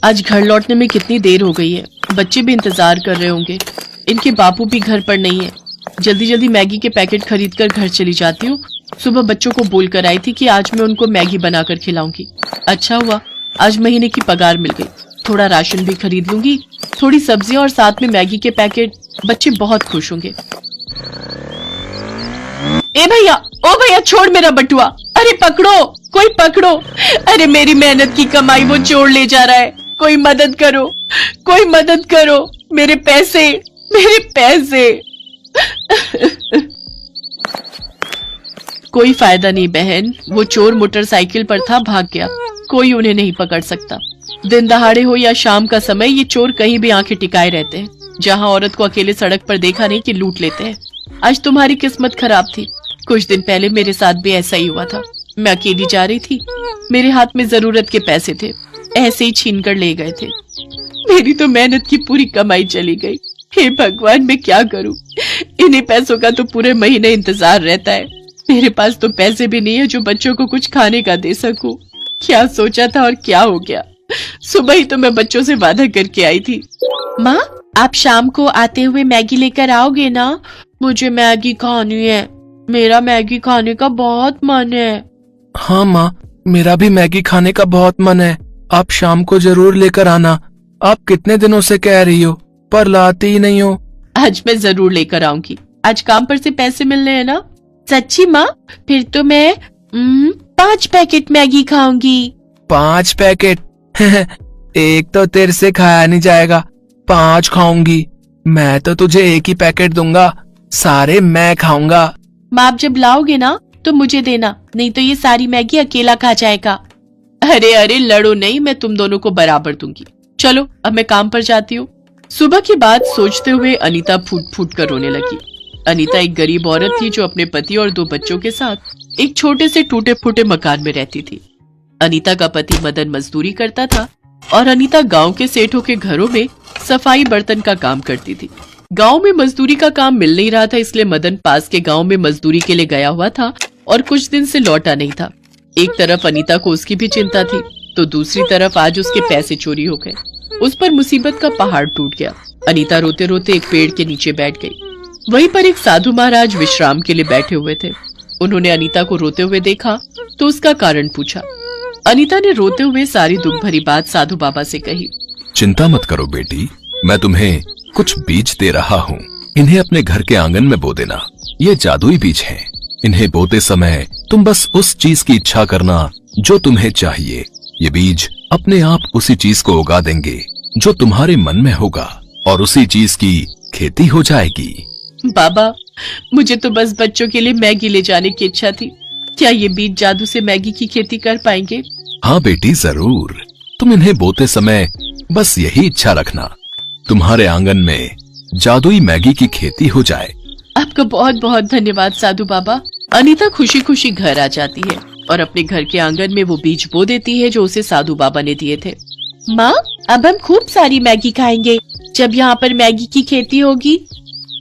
आज घर लौटने में कितनी देर हो गई है। बच्चे भी इंतजार कर रहे होंगे। इनके बापू भी घर पर नहीं है। जल्दी जल्दी मैगी के पैकेट खरीद कर घर चली जाती हूँ। सुबह बच्चों को बोल कर आई थी कि आज मैं उनको मैगी बनाकर खिलाऊंगी। अच्छा हुआ आज महीने की पगार मिल गई। थोड़ा राशन भी खरीद लूंगी, थोड़ी सब्जियां और साथ में मैगी के पैकेट। बच्चे बहुत खुश होंगे। ए भैया, ओ भैया, छोड़ मेरा बटुआ। अरे पकड़ो, कोई पकड़ो। अरे मेरी मेहनत की कमाई वो चोर ले जा रहा है। कोई मदद करो, कोई मदद करो। मेरे पैसे, मेरे पैसे। कोई फायदा नहीं बहन, वो चोर मोटरसाइकिल पर था, भाग गया। कोई उन्हें नहीं पकड़ सकता। दिन दहाड़े हो या शाम का समय, ये चोर कहीं भी आंखें टिकाए रहते हैं। जहां औरत को अकेले सड़क पर देखा नहीं कि लूट लेते हैं। आज तुम्हारी किस्मत खराब थी। कुछ दिन पहले मेरे साथ भी ऐसा ही हुआ था। मैं अकेली जा रही थी, मेरे हाथ में जरूरत के पैसे थे, ऐसे ही छीन कर ले गए थे। मेरी तो मेहनत की पूरी कमाई चली गई। हे भगवान, मैं क्या करूं? इन्हीं पैसों का तो पूरे महीने इंतजार रहता है। मेरे पास तो पैसे भी नहीं है जो बच्चों को कुछ खाने का दे सकूं। क्या सोचा था और क्या हो गया। सुबह ही तो मैं बच्चों से वादा करके आई थी। माँ, आप शाम को आते हुए मैगी लेकर आओगे ना? मुझे मैगी खानी है। मेरा मैगी खाने का बहुत मन है। हाँ माँ, मेरा भी मैगी खाने का बहुत मन है। आप शाम को जरूर लेकर आना। आप कितने दिनों से कह रही हो पर लाती ही नहीं हो। आज मैं जरूर लेकर आऊंगी। आज काम पर से पैसे मिलने हैं ना? सच्ची माँ? फिर तो मैं 5 पैकेट मैगी खाऊंगी। 5 पैकेट? एक तो तेरे से खाया नहीं जाएगा, 5 खाऊंगी। मैं तो तुझे एक ही पैकेट दूंगा, सारे मैं खाऊंगा। माँ, आप जब लाओगे ना तो मुझे देना, नहीं तो ये सारी मैगी अकेला खा जाएगा। अरे अरे, लड़ो नहीं, मैं तुम दोनों को बराबर दूंगी। चलो अब मैं काम पर जाती हूँ। सुबह की बात सोचते हुए अनीता फूट फूट कर रोने लगी। अनीता एक गरीब औरत थी जो अपने पति और 2 बच्चों के साथ एक छोटे से टूटे फूटे मकान में रहती थी। अनीता का पति मदन मजदूरी करता था और अनीता गांव के सेठों के घरों में सफाई बर्तन का काम करती थी। गांव में मजदूरी का काम मिल नहीं रहा था, इसलिए मदन पास के गांव में मजदूरी के लिए गया हुआ था और कुछ दिन से लौटा नहीं था। एक तरफ अनीता को उसकी भी चिंता थी, तो दूसरी तरफ आज उसके पैसे चोरी हो गए। उस पर मुसीबत का पहाड़ टूट गया। अनीता रोते रोते एक पेड़ के नीचे बैठ गई। वहीं पर एक साधु महाराज विश्राम के लिए बैठे हुए थे। उन्होंने अनीता को रोते हुए देखा तो उसका कारण पूछा। अनीता ने रोते हुए सारी दुख भरी बात साधु बाबा से कही। चिंता मत करो बेटी, मैं तुम्हें कुछ बीज दे रहा हूँ। इन्हें अपने घर के आंगन में बो देना। ये जादुई बीज हैं। इन्हें बोते समय तुम बस उस चीज की इच्छा करना जो तुम्हें चाहिए। ये बीज अपने आप उसी चीज को उगा देंगे जो तुम्हारे मन में होगा और उसी चीज की खेती हो जाएगी। बाबा, मुझे तो बस बच्चों के लिए मैगी ले जाने की इच्छा थी। क्या ये बीज जादू से मैगी की खेती कर पाएंगे? हाँ बेटी, जरूर। तुम इन्हें बोते समय बस यही इच्छा रखना, तुम्हारे आंगन में जादुई मैगी की खेती हो जाए। आपका बहुत बहुत धन्यवाद साधु बाबा। अनीता खुशी खुशी घर आ जाती है और अपने घर के आंगन में वो बीज बो देती है जो उसे साधु बाबा ने दिए थे। माँ, अब हम खूब सारी मैगी खाएंगे जब यहाँ पर मैगी की खेती होगी।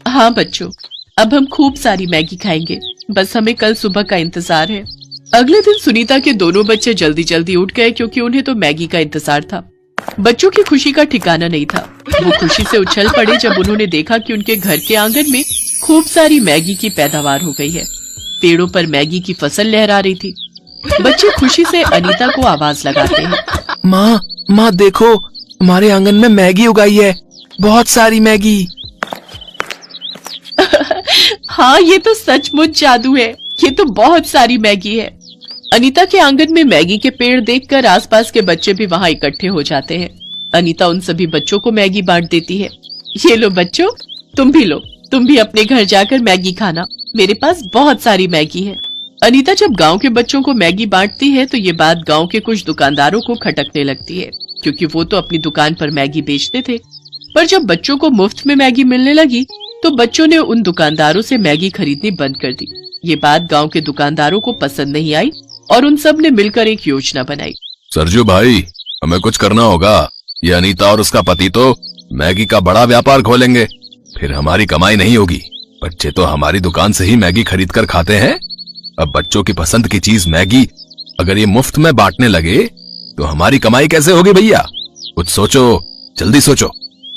हाँ बच्चों, अब हम खूब सारी मैगी खाएंगे, बस हमें कल सुबह का इंतजार है। अगले दिन सुनीता के दोनों बच्चे जल्दी जल्दी उठ गए क्योंकि उन्हें तो मैगी का इंतजार था। बच्चों की खुशी का ठिकाना नहीं था। वो खुशी से उछल पड़े जब उन्होंने देखा कि उनके घर के आंगन में खूब सारी मैगी की पैदावार हो गई है। पेड़ों पर मैगी की फसल लहरा रही थी। बच्चे खुशी से अनीता को आवाज लगाते हैं। माँ, माँ देखो, हमारे आंगन में मैगी उगाई है, बहुत सारी मैगी। हाँ, ये तो सचमुच जादू है। ये तो बहुत सारी मैगी है। अनीता के आंगन में मैगी के पेड़ देखकर आसपास के बच्चे भी वहाँ इकट्ठे हो जाते हैं। अनीता उन सभी बच्चों को मैगी बांट देती है। ये लो बच्चों, तुम भी लो, तुम भी अपने घर जाकर मैगी खाना, मेरे पास बहुत सारी मैगी है। अनीता जब गांव के बच्चों को मैगी बांटती है तो ये बात गांव के कुछ दुकानदारों को खटकने लगती है, क्योंकि वो तो अपनी दुकान पर मैगी बेचते थे। पर जब बच्चों को मुफ्त में मैगी मिलने लगी तो बच्चों ने उन दुकानदारों से मैगी खरीदनी बंद कर दी। ये बात गांव के दुकानदारों को पसंद नहीं आई और उन सब ने मिलकर एक योजना बनाई। सरजू भाई, हमें कुछ करना होगा। ये अनीता और उसका पति तो मैगी का बड़ा व्यापार खोलेंगे, फिर हमारी कमाई नहीं होगी। बच्चे तो हमारी दुकान से ही मैगी खरीद कर खाते हैं। अब बच्चों की पसंद की चीज मैगी अगर ये मुफ्त में बांटने लगे तो हमारी कमाई कैसे होगी भैया? कुछ सोचो, जल्दी सोचो।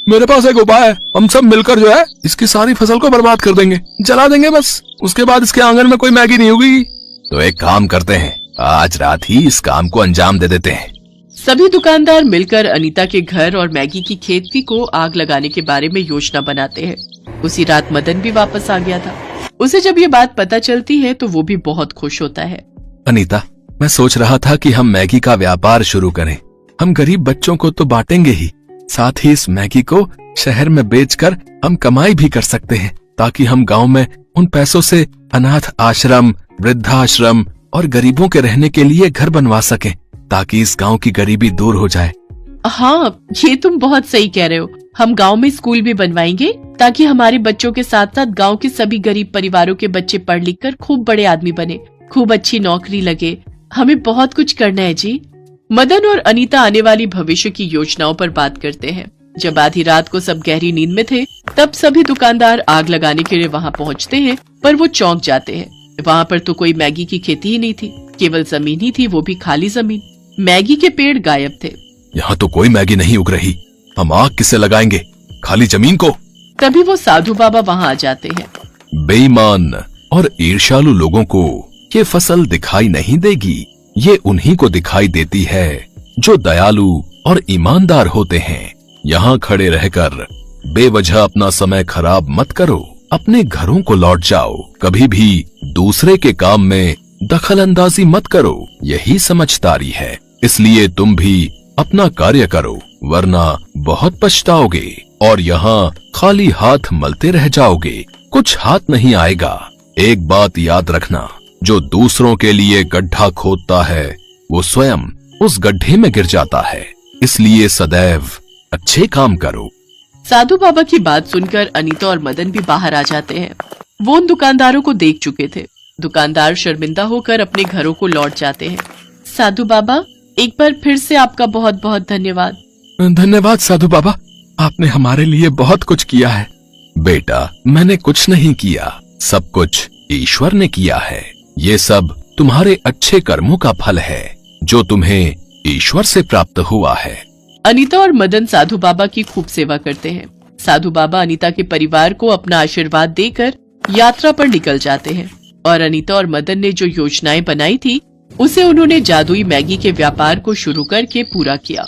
मेरे पास एक उपाय है, हम सब मिलकर जो है इसकी सारी फसल को बर्बाद कर देंगे, जला देंगे बस। उसके बाद इसके आंगन में कोई मैगी नहीं होगी। तो एक काम करते हैं, आज रात ही इस काम को अंजाम दे देते हैं। सभी दुकानदार मिलकर अनीता के घर और मैगी की खेती को आग लगाने के बारे में योजना बनाते हैं। उसी रात मदन भी वापस आ गया था। उसे जब ये बात पता चलती है तो वो भी बहुत खुश होता है। अनीता, मैं सोच रहा था कि हम मैगी का व्यापार शुरू करें। हम गरीब बच्चों को तो बांटेंगे ही, साथ ही इस मैगी को शहर में बेचकर हम कमाई भी कर सकते हैं, ताकि हम गांव में उन पैसों से अनाथ आश्रम, वृद्धाश्रम और गरीबों के रहने के लिए घर बनवा सकें, ताकि इस गांव की गरीबी दूर हो जाए। हाँ, ये तुम बहुत सही कह रहे हो। हम गांव में स्कूल भी बनवाएंगे, ताकि हमारे बच्चों के साथ साथ गांव के सभी गरीब परिवारों के बच्चे पढ़ लिख कर खूब बड़े आदमी बने, खूब अच्छी नौकरी लगे। हमें बहुत कुछ करना है जी। मदन और अनीता आने वाली भविष्य की योजनाओं पर बात करते हैं। जब आधी रात को सब गहरी नींद में थे, तब सभी दुकानदार आग लगाने के लिए वहाँ पहुँचते हैं, पर वो चौंक जाते हैं। वहाँ पर तो कोई मैगी की खेती ही नहीं थी, केवल जमीन ही थी, वो भी खाली जमीन। मैगी के पेड़ गायब थे। यहाँ तो कोई मैगी नहीं उग रही, हम आग किसे लगाएंगे, खाली जमीन को? तभी वो साधु बाबा वहाँ आ जाते हैं। बेईमान और ईर्ष्यालु लोगों को ये फसल दिखाई नहीं देगी, ये उन्हीं को दिखाई देती है जो दयालु और ईमानदार होते हैं। यहाँ खड़े रहकर बेवजह अपना समय खराब मत करो, अपने घरों को लौट जाओ। कभी भी दूसरे के काम में दखल अंदाजी मत करो, यही समझदारी है। इसलिए तुम भी अपना कार्य करो, वरना बहुत पछताओगे और यहाँ खाली हाथ मलते रह जाओगे, कुछ हाथ नहीं आएगा। एक बात याद रखना, जो दूसरों के लिए गड्ढा खोदता है वो स्वयं उस गड्ढे में गिर जाता है। इसलिए सदैव अच्छे काम करो। साधु बाबा की बात सुनकर अनीता और मदन भी बाहर आ जाते हैं। वो उन दुकानदारों को देख चुके थे। दुकानदार शर्मिंदा होकर अपने घरों को लौट जाते हैं। साधु बाबा, एक बार फिर से आपका बहुत बहुत धन्यवाद। धन्यवाद साधु बाबा, आपने हमारे लिए बहुत कुछ किया है। बेटा, मैंने कुछ नहीं किया, सब कुछ ईश्वर ने किया है। ये सब तुम्हारे अच्छे कर्मों का फल है, जो तुम्हें ईश्वर से प्राप्त हुआ है। अनीता और मदन साधु बाबा की खूब सेवा करते हैं। साधु बाबा अनीता के परिवार को अपना आशीर्वाद देकर यात्रा पर निकल जाते हैं और अनीता और मदन ने जो योजनाएं बनाई थी, उसे उन्होंने जादुई मैगी के व्यापार को शुरू करके पूरा किया।